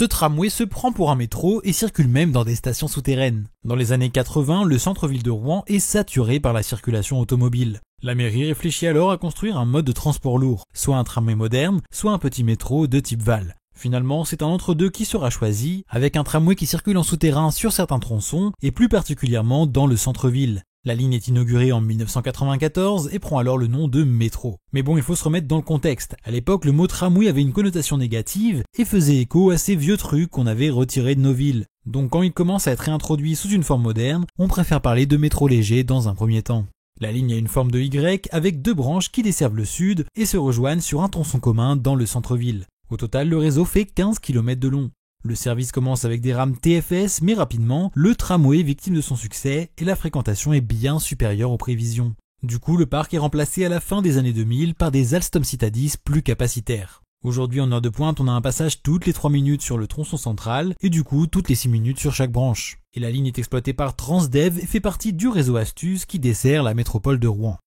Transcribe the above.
Ce tramway se prend pour un métro et circule même dans des stations souterraines. Dans les années 80, le centre-ville de Rouen est saturé par la circulation automobile. La mairie réfléchit alors à construire un mode de transport lourd, soit un tramway moderne, soit un petit métro de type Vale. Finalement, c'est un entre-deux qui sera choisi, avec un tramway qui circule en souterrain sur certains tronçons, et plus particulièrement dans le centre-ville. La ligne est inaugurée en 1994 et prend alors le nom de métro. Mais bon, il faut se remettre dans le contexte. À l'époque, le mot tramway avait une connotation négative et faisait écho à ces vieux trucs qu'on avait retirés de nos villes. Donc quand il commence à être réintroduit sous une forme moderne, on préfère parler de métro léger dans un premier temps. La ligne a une forme de Y avec deux branches qui desservent le sud et se rejoignent sur un tronçon commun dans le centre-ville. Au total, le réseau fait 15 km de long. Le service commence avec des rames TFS, mais rapidement, le tramway est victime de son succès et la fréquentation est bien supérieure aux prévisions. Du coup, le parc est remplacé à la fin des années 2000 par des Alstom Citadis plus capacitaires. Aujourd'hui, en heure de pointe, on a un passage toutes les 3 minutes sur le tronçon central et du coup, toutes les 6 minutes sur chaque branche. Et la ligne est exploitée par Transdev et fait partie du réseau Astuce qui dessert la métropole de Rouen.